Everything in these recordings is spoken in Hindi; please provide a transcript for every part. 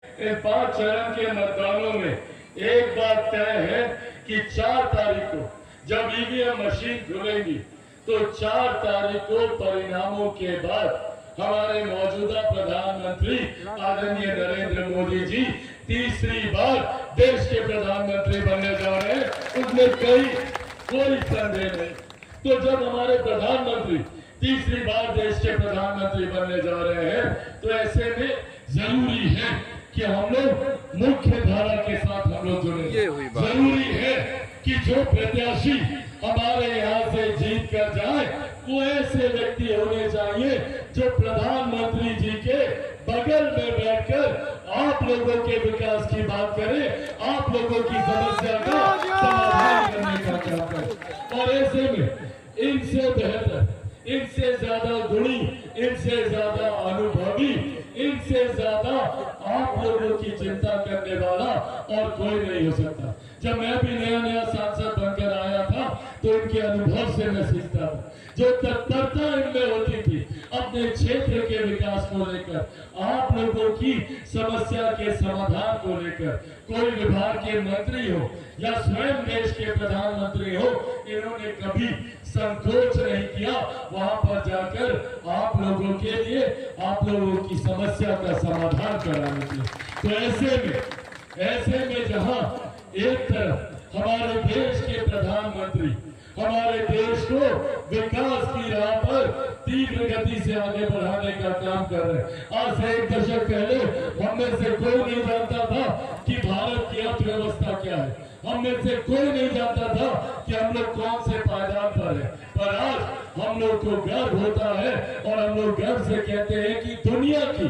इन 5 चरण के मतदानों में एक बात तय है कि 4 तारीख को जब ईवीएम मशीन खुलेगी तो 4 तारीख को परिणामों के बाद हमारे मौजूदा प्रधानमंत्री आदरणीय नरेंद्र मोदी जी तीसरी बार देश के प्रधानमंत्री बनने जा रहे हैं, उसमें कोई संदेह नहीं। तो जब हमारे प्रधानमंत्री तीसरी बार देश के प्रधानमंत्री बनने जा रहे हैं तो ऐसे में जरूरी है कि हम लोग मुख्य धारा के साथ हम लोग जुड़े। जरूरी है कि जो प्रत्याशी हमारे यहाँ से जीत कर जाए वो ऐसे व्यक्ति होने चाहिए जो प्रधानमंत्री जी के बगल में बैठकर आप लोगों के विकास की बात करे, आप लोगों की समस्या का समाधान करने का काम करे। और ऐसे में इनसे बेहतर, इनसे ज्यादा गुणी, इनसे ज्यादा अनुभवी, इनसे ज्यादा आप लोगों की चिंता करने वाला और कोई नहीं हो सकता। जब मैं भी नया सांसद बनकर आया था तो इनके अनुभव से मैं सीखता था, जो तत्परता इनमें होती थी अपने क्षेत्र के विकास को लेकर, आप लोगों की समस्या के समाधान को लेकर, कोई विभाग के मंत्री हो या स्वयं देश के प्रधानमंत्री हो, इन्होंने कभी संकोच नहीं किया वहां पर जाकर आप लोगों के लिए, आप लोगों की समस्या का समाधान कराने के लिए। तो ऐसे में जहां एक तरफ हमारे देश के प्रधानमंत्री हमारे देश को विकास की राह पर तीव्र गति से आगे बढ़ाने का काम कर रहे हैं। आज से 1 दशक पहले हम में से कोई नहीं जानता था कि भारत की अर्थव्यवस्था क्या है, हम में से कोई नहीं जानता था कि हम लोग कौन से पायदान पर है, पर आज हम लोग को गर्व होता है और हम लोग गर्व से कहते हैं कि दुनिया की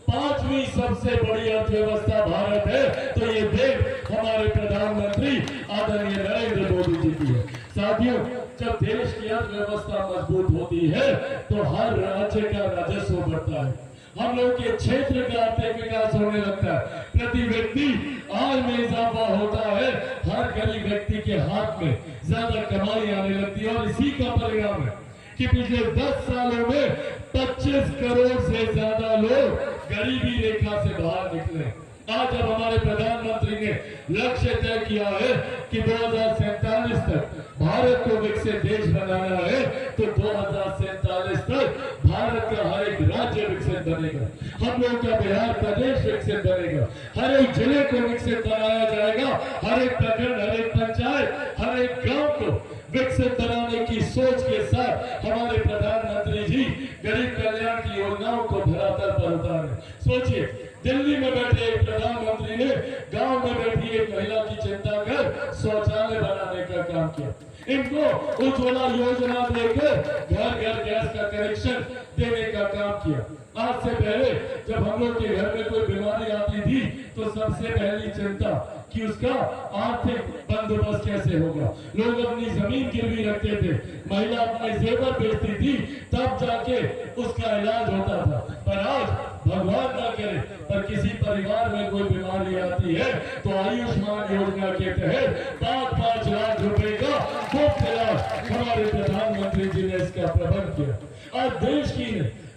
5वीं सबसे बड़ी अर्थव्यवस्था भारत है, तो ये देश हमारे प्रधानमंत्री आदरणीय नरेंद्र मोदी जी की है। साथियों, जब देश की अर्थव्यवस्था मजबूत होती है तो हर राज्य का राजस्व बढ़ता है, हम लोग के क्षेत्र का आर्थिक विकास होने लगता है, प्रति व्यक्ति आय में इजाफा होता है, हर गरीब व्यक्ति के हाथ में ज्यादा कमाई आने लगती है। और इसी का परिणाम है कि पिछले 10 सालों में 25 करोड़ से ज्यादा लोग गरीबी रेखा से बाहर निकले। आज जब हमारे प्रधानमंत्री ने लक्ष्य तय किया है कि 2047 तक भारत को विकसित देश बनाना है, तो 2047 तक भारत का हर एक राज्य विकसित बनेगा, हम लोग का बिहार प्रदेश विकसित बनेगा, हर एक जिले को विकसित बनाया जाएगा, हर एक प्रखंड, हर एक पंचायत, हर एक गांव को विकसित बनाने की सोच के साथ हमारे प्रधानमंत्री जी गरीब कल्याण की योजनाओं को धरातल पर उतारे। सोचिए, दिल्ली में बैठे एक प्रधानमंत्री ने गांव में बैठी एक महिला की चिंता कर शौचालय बनाने का काम किया, इनको उज्ज्वला योजना देकर घर घर गैस का कनेक्शन देने का काम किया। आज से पहले जब हम लोग के घर में कोई बीमारी आती थी तो सबसे पहली चिंता कि उसका आर्थिक बंदोबस्त कैसे होगा। लोग अपनी जमीन गिरवी रखते थे, महिला अपने जेवर बेचती थी, तब जाके उसका इलाज होता था। पर आज भगवान ना करे पर किसी परिवार में कोई बीमारी आती है तो आयुष्मान योजना के तहत 5-5 लाख रुपए का मुफ्त इलाज हमारे प्रधानमंत्री जी ने इसका प्रबंध किया। आज देश की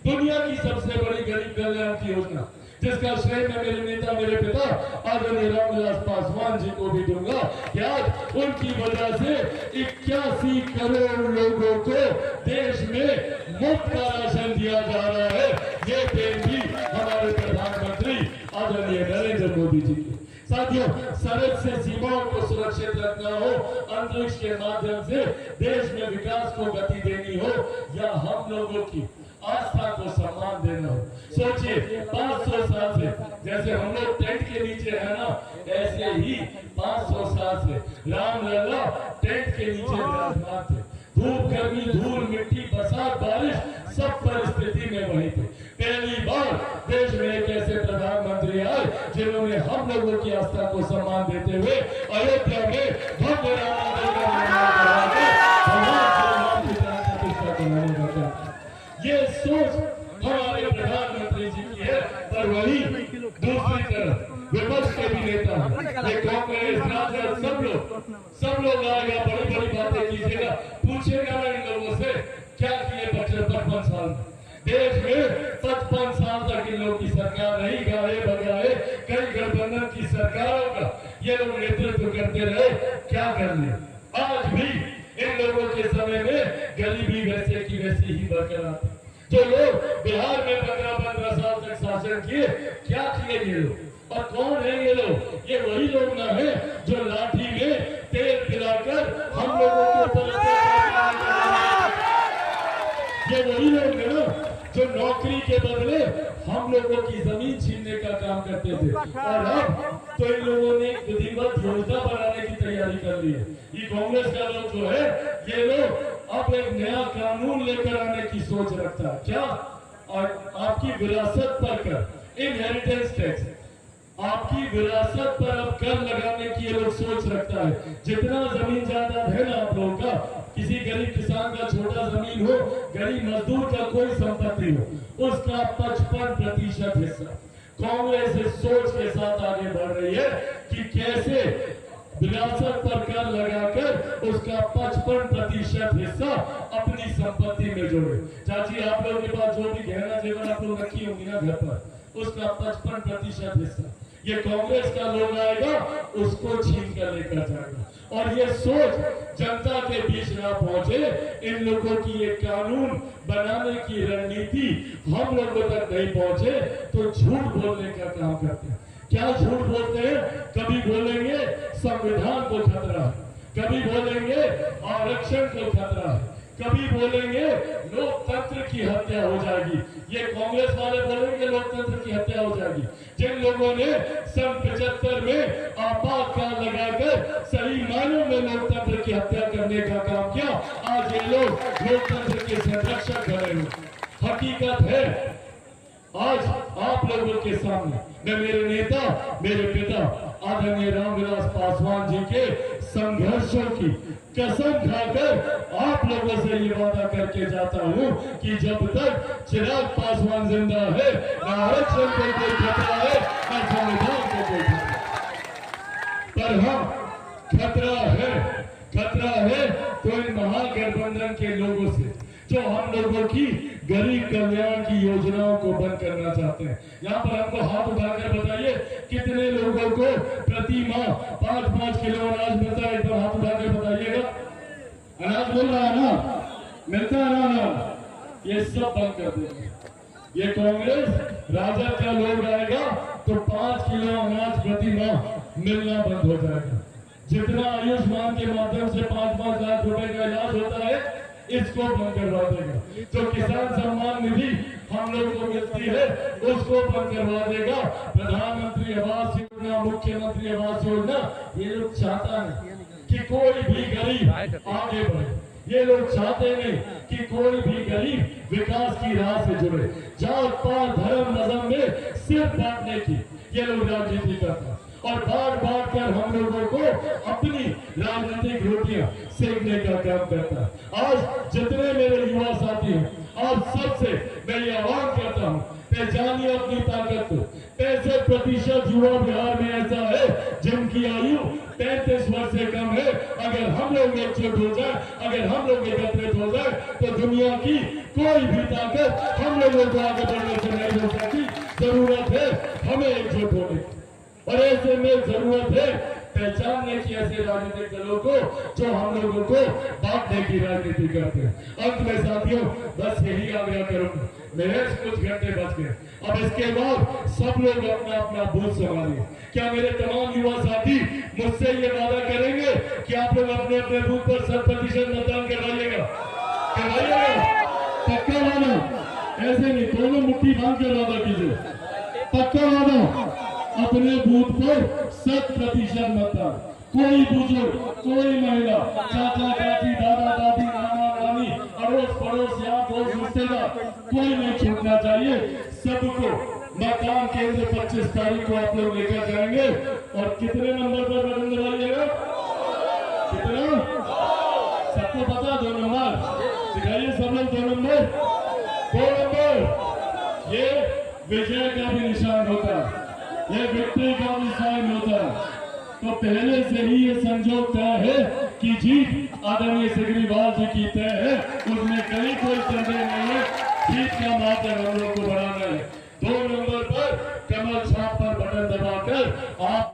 दुनिया की सबसे बड़ी गरीब कल्याण की योजना, जिसका श्रेय मैं मेरे नेता, मेरे पिता आदरणीय रामविलास पासवान जी को भी दूंगा कि आज उनकी वजह से 81 करोड़ लोगों को देश में मुफ्त का राशन दिया जा रहा है। ये देन भी हमारे प्रधानमंत्री आदरणीय नरेंद्र मोदी जी की। साथियों, सरहद से सीमाओं को सुरक्षित रखना हो, अंतरिक्ष के माध्यम से देश में विकास को गति देनी हो, या हम लोगों की आस्था को सम्मान देना हो। सोचिए, 500 साल से जैसे हम लोग टेंट के नीचे है ना, ऐसे ही 500 साल से राम लला टेंट के नीचे विराजमान थे। धूप, गर्मी, धूल, मिट्टी, बरसात, बारिश, सब परिस्थिति में वही थे। पहली बार देश में एक ऐसे प्रधानमंत्री आए जिन्होंने हम लोगों की आस्था को सम्मान देते हुए अयोध्या में भव्य राम मंदिर का निर्माण कराया। ये सोच हमारे प्रधानमंत्री जी की है। पर वही दूसरी तरफ विपक्ष के भी नेता हैं, ये कांग्रेस, राजद, सब लोग आएगा, बड़ी बड़ी बातें कीजिएगा, पूछेगा इन लोगों से क्या किए 55 साल में देश में। 55 साल तक इन लोगों की सरकार रही, गाए बगाए, कई गठबंधन की सरकारों का ये लोग नेतृत्व करते रहे, क्या कर ले। आज भी इन लोगों के समय में गरीबी वैसे की वैसी ही बरकरार थी। जो लोग बिहार में 15-15 साल तक शासन किए, क्या किए ये लोग और कौन है ये लोग? ये वही लोग ना है जो लाठी में तेल पिलाकर हम लोगों के ऊपर ये वही लोग है ना जो नौकरी के बदले हम लोगों की जमीन छीनने का काम करते थे। और अब तो इन लोगों ने एक विधिवत योजना बनाने की तैयारी कर ली है। ये कांग्रेस का लोग जो है, ये लोग अब एक नया कानून लेकर आने की सोच रखता है। क्या? और आपकी विरासत पर कर, इनहेरिटेंस टैक्स, आपकी विरासत पर अब कर लगाने की ये लोग सोच रखता है। जितना जमीन जायदाद है ना आप लोगों का, किसी गरीब किसान का छोटा जमीन हो, गरीब मजदूर का कोई संपत्ति हो, उसका 55% हिस्सा कांग्रेस इस सोच के साथ आगे बढ़ रही है कि कैसे विरासत पर कर लगाकर उसका 55% हिस्सा अपनी संपत्ति में जोड़े। चाची, आप लोगों के पास जो भी गहना जेवर आप लोग रखी होंगी ना घर पर, उसका 55% हिस्सा ये कांग्रेस का लोग आएगा, उसको छीन कर लेकर जाएगा। और ये सोच जनता के बीच ना पहुंचे, इन लोगों की ये कानून बनाने की रणनीति हम लोगों तक नहीं पहुंचे तो झूठ बोलने का काम करते हैं। क्या झूठ बोलते हैं? कभी बोलेंगे संविधान को खतरा है, कभी बोलेंगे आरक्षण को खतरा है, कभी बोलेंगे लोकतंत्र की हत्या हो जाएगी। ये कांग्रेस वाले बोलेंगे लोकतंत्र की हत्या हो जाएगी। जिन लोगों ने सन 75 में आपातकाल लगाकर सही मायनों में लोकतंत्र की हत्या करने का काम किया, आज ये लोग लोकतंत्र के संरक्षक बने हुए। हकीकत है आज आप लोगों के सामने मैं मेरे नेता, मेरे पिता आदरणीय रामविलास पासवान जी के संघर्षों की कसम खाकर आप लोगों से ये वादा करके जाता हूँ कि जब तक चिराग पासवान जिंदा है, न आरक्षण को कोई खतरा है, न संविधान को कोई खतरा। पर हम खतरा है तो इन महागठबंधन के लोगों से जो हम लोगों की गरीब कल्याण की योजनाओं को बंद करना चाहते हैं। यहाँ पर हमको हाथ उठाकर बताइए कितने लोगों को प्रति माह 5-5 किलो अनाज मिलता है? एक बार हाथ उठाकर बताइएगा। अनाज मिल रहा है ना? मिलता है ना? ये सब बंद कर देंगे। ये कांग्रेस राजद का लोग आएगा तो 5 किलो अनाज प्रति माह मिलना बंद हो जाएगा। जितना आयुष्मान के माध्यम से 5-5 लाख रुपए का इलाज होता है, इसको बंद करवा देगा। जो किसान सम्मान निधि हम लोगों को मिलती है, उसको बंद करवा देगा। प्रधानमंत्री आवास योजना, मुख्यमंत्री आवास योजना, ये लोग चाहता नहीं कि कोई भी गरीब आगे बढ़े। ये लोग चाहते नहीं कि कोई भी गरीब विकास की राह से जुड़े। जात पात धर्म मजहब में सिर्फ बांटने की ये लोग राजनीति करते हैं और बार कर हम लोगों को अपनी राजनीतिक रोटियां सेकने का काम करता है। आज जितने मेरे युवा साथी हैं, आज सबसे मैं ये आह्वान करता हूँ, पहचानिए अपनी ताकत को। 65% युवा बिहार में ऐसा है जिनकी आयु 33 वर्ष से कम है। अगर हम लोग एकजुट हो जाए, अगर हम लोग एकत्रित हो जाए तो दुनिया की कोई भी ताकत हम लोगों को आगे बढ़ने से नहीं हो सकती। जरूरत है हमें एकजुट होने की, और ऐसे में जरूरत है पहचानने की ऐसे राजनीतिक दलों को जो हम लोगों को बांटने की राजनीति करते हैं। अंत में साथियों बस यही आग्रह करूंगा, मेरे कुछ घंटे बच गए, अब इसके बाद सब लोग अपना अपना बूथ संभालिए। क्या मेरे तमाम युवा साथी मुझसे ये वादा करेंगे कि आप लोग अपने अपने बूथ पर 100% मतदान करवाइएगा? पक्का वादा? ऐसे नहीं, दोनों मुट्ठी बांध कर वादा कीजिए। पक्का वादा? अपने बूथ पर 100% मतदान। कोई बुजुर्ग, कोई महिला, चाचा चाची, दादा दादी, नाना नानी, अड़ोस पड़ोस, यार दोस्त, रिश्तेदार, कोई नहीं छूटना चाहिए। सबको मतदान केंद्र 25 तारीख को आप लोग लेकर जाएंगे। और कितने नंबर पर बटन दबाइएगा? कितना? सबको पता? 2 नंबर दिखाइए सब लोग। 2 नंबर, 2 नंबर ये विजय का भी निशान होता है, ये विक्ट्री का भी साइन होता है। तो पहले से ही ये संजोग तय है कि जीत आदरणीय सिगरीवाल जी की तय है, उसमें कहीं कोई संदेह नहीं है। जीत का मात्र हम लोग को बढ़ाना है। 2 नंबर पर कमल छाप पर बटन दबाकर आप